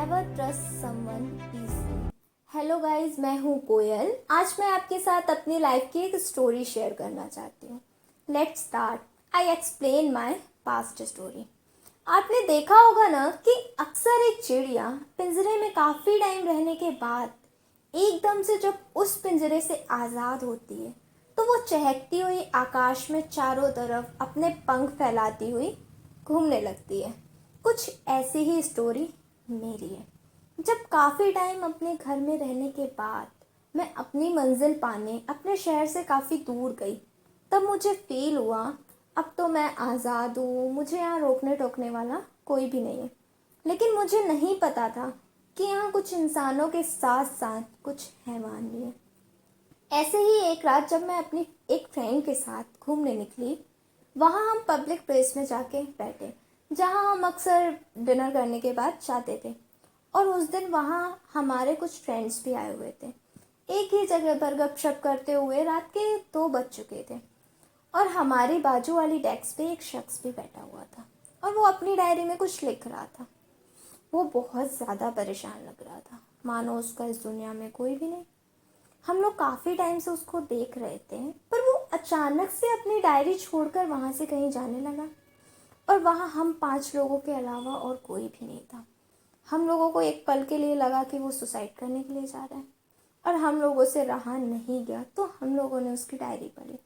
Never trust someone easily. Hello guys, मैं हूँ कोयल। आज मैं आपके साथ अपनी लाइफ की एक स्टोरी शेयर करना चाहती हूँ। Let's start. I explain my past story. आपने देखा होगा ना कि अक्सर एक चिड़िया पिंजरे में काफ़ी टाइम रहने के बाद एकदम से जब उस पिंजरे से आज़ाद होती है तो वो चहकती हुई आकाश में चारों तरफ अपने पंख फैलाती हुई घूमने लगती है। कुछ ऐसी ही स्टोरी मेरी है। जब काफ़ी टाइम अपने घर में रहने के बाद मैं अपनी मंजिल पाने अपने शहर से काफ़ी दूर गई, तब मुझे फील हुआ अब तो मैं आज़ाद हूँ, मुझे यहाँ रोकने टोकने वाला कोई भी नहीं है। लेकिन मुझे नहीं पता था कि यहाँ कुछ इंसानों के साथ साथ कुछ हैवान भी हैं। ऐसे ही एक रात जब मैं अपनी एक फ्रेंड के साथ घूमने निकली, वहाँ हम पब्लिक प्लेस में जाके बैठे जहाँ हम अक्सर डिनर करने के बाद जाते थे। और उस दिन वहाँ हमारे कुछ फ्रेंड्स भी आए हुए थे। एक ही जगह पर गपशप करते हुए रात के 2 बज चुके थे और हमारी बाजू वाली डेस्क पे एक शख्स भी बैठा हुआ था और वो अपनी डायरी में कुछ लिख रहा था। वो बहुत ज़्यादा परेशान लग रहा था, मानो उसका इस दुनिया में कोई भी नहीं। हम लोग काफ़ी टाइम से उसको देख रहे थे, पर वो अचानक से अपनी डायरी छोड़कर वहाँ से कहीं जाने लगा और वहाँ हम 5 लोगों के अलावा और कोई भी नहीं था। हम लोगों को एक पल के लिए लगा कि वो सुसाइड करने के लिए जा रहा है और हम लोगों से रहा नहीं गया, तो हम लोगों ने उसकी डायरी पढ़ी।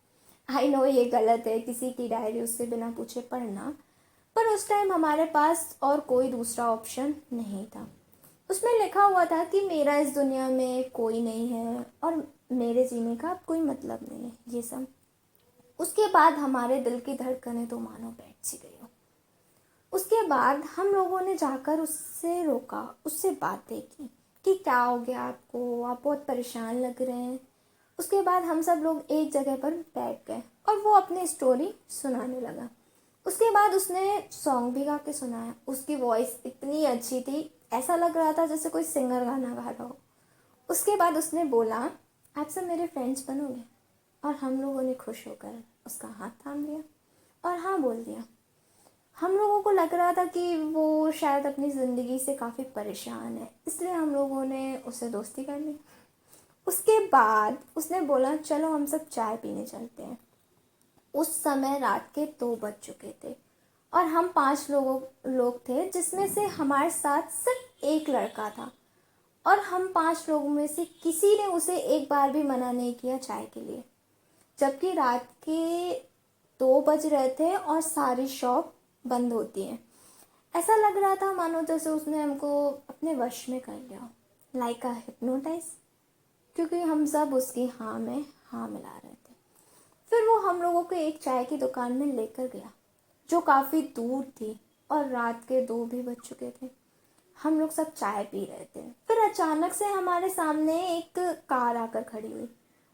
आई नो ये गलत है किसी की डायरी उससे बिना पूछे पढ़ना, पर उस टाइम हमारे पास और कोई दूसरा ऑप्शन नहीं था। उसमें लिखा हुआ था कि मेरा इस दुनिया में कोई नहीं है और मेरे जीने का अब कोई मतलब नहीं है, ये सब। उसके बाद हमारे दिल की धड़कनें तो मानो बैठ सी गई हो। उसके बाद हम लोगों ने जाकर उससे रोका, उससे बातें की कि क्या हो गया आपको, आप बहुत परेशान लग रहे हैं। उसके बाद हम सब लोग एक जगह पर बैठ गए और वो अपनी स्टोरी सुनाने लगा। उसके बाद उसने सॉन्ग भी गा के सुनाया। उसकी वॉइस इतनी अच्छी थी, ऐसा लग रहा था जैसे कोई सिंगर गाना गा रहा हो। उसके बाद उसने बोला, आप सब मेरे फ्रेंड्स बनोगे? और हम लोगों ने खुश होकर उसका हाथ थाम लिया और हाँ बोल दिया। हम लोगों को लग रहा था कि वो शायद अपनी ज़िंदगी से काफ़ी परेशान है, इसलिए हम लोगों ने उससे दोस्ती कर ली। उसके बाद उसने बोला चलो हम सब चाय पीने चलते हैं। उस समय रात के 2 बज चुके थे और हम 5 लोग थे, जिसमें से हमारे साथ सिर्फ एक लड़का था और हम 5 लोगों में से किसी ने उसे एक बार भी मना नहीं किया चाय के लिए, जबकि रात के 2 बज रहे थे और सारी शॉप बंद होती हैं। ऐसा लग रहा था मानो जैसे उसने हमको अपने वश में कर लिया, लाइक अ हिप्नोटाइज, क्योंकि हम सब उसकी हाँ में हाँ मिला रहे थे। फिर वो हम लोगों को एक चाय की दुकान में लेकर गया जो काफ़ी दूर थी और रात के 2 भी बज चुके थे। हम लोग सब चाय पी रहे थे। फिर अचानक से हमारे सामने एक कार आकर खड़ी हुई।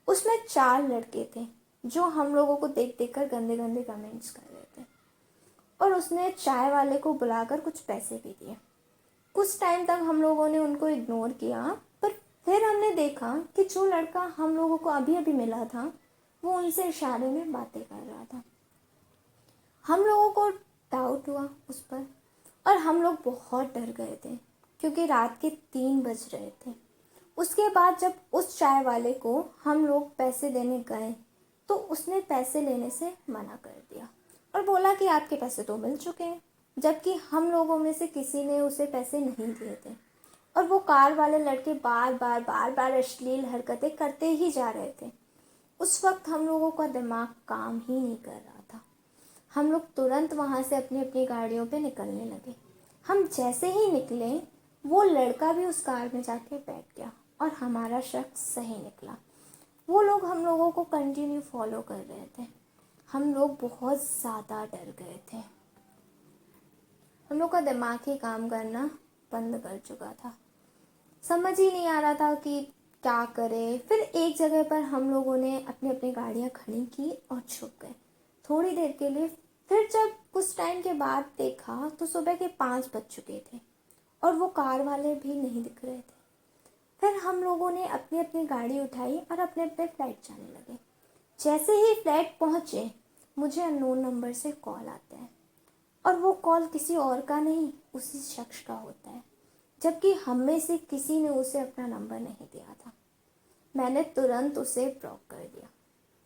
उसमें 4 लड़के थे जो हम लोगों को देख देख कर गंदे गंदे कमेंट्स कर रहे थे और उसने चाय वाले को बुलाकर कुछ पैसे भी दिए। कुछ टाइम तक हम लोगों ने उनको इग्नोर किया, पर फिर हमने देखा कि जो लड़का हम लोगों को अभी अभी मिला था वो उनसे इशारे में बातें कर रहा था। हम लोगों को डाउट हुआ उस पर और हम लोग बहुत डर गए थे क्योंकि रात के 3 बज रहे थे। उसके बाद जब उस चाय वाले को हम लोग पैसे देने गए तो उसने पैसे लेने से मना कर दिया और बोला कि आपके पैसे तो मिल चुके हैं, जबकि हम लोगों में से किसी ने उसे पैसे नहीं दिए थे। और वो कार वाले लड़के बार बार अश्लील हरकतें करते ही जा रहे थे। उस वक्त हम लोगों का दिमाग काम ही नहीं कर रहा था। हम लोग तुरंत वहाँ से अपनी अपनी गाड़ियों पे निकलने लगे। हम जैसे ही निकले वो लड़का भी उस कार में जाके बैठ गया और हमारा शक सही निकला। वो लोग हम लोगों को कंटिन्यू फॉलो कर रहे थे। हम लोग बहुत ज़्यादा डर गए थे। हम लोग का दिमाग ही काम करना बंद कर चुका था। समझ ही नहीं आ रहा था कि क्या करें। फिर एक जगह पर हम लोगों ने अपनी अपनी गाड़ियाँ खड़ी की और छुप गए थोड़ी देर के लिए। फिर जब कुछ टाइम के बाद देखा तो सुबह के 5 बज चुके थे और वो कार वाले भी नहीं दिख रहे थे। फिर हम लोगों ने अपनी अपनी गाड़ी उठाई और अपने अपने फ्लैट जाने लगे। जैसे ही फ्लैट पहुँचे मुझे अननोन नंबर से कॉल आता है और वो कॉल किसी और का नहीं, उसी शख्स का होता है जबकि हम में से किसी ने उसे अपना नंबर नहीं दिया था। मैंने तुरंत उसे ब्लॉक कर दिया।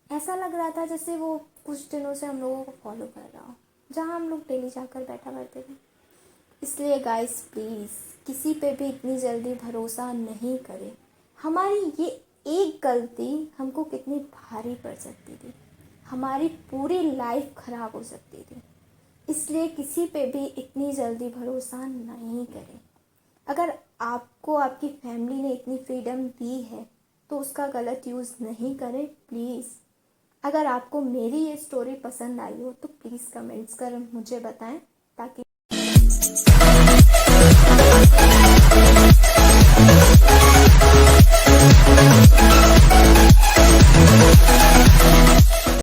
ऐसा लग रहा था जैसे वो कुछ दिनों से हम लोगों को फॉलो कर रहा हो, जहाँ हम लोग डेली जाकर बैठा करते थे। इसलिए गाइस प्लीज़ किसी पे भी इतनी जल्दी भरोसा नहीं करें। हमारी ये एक गलती हमको कितनी भारी पड़ सकती थी, हमारी पूरी लाइफ ख़राब हो सकती थी। इसलिए किसी पे भी इतनी जल्दी भरोसा नहीं करें। अगर आपको आपकी फैमिली ने इतनी फ्रीडम दी है तो उसका गलत यूज़ नहीं करें प्लीज़। अगर आपको मेरी ये स्टोरी पसंद आई हो तो प्लीज़ कमेंट्स कर मुझे बताएं, ताकि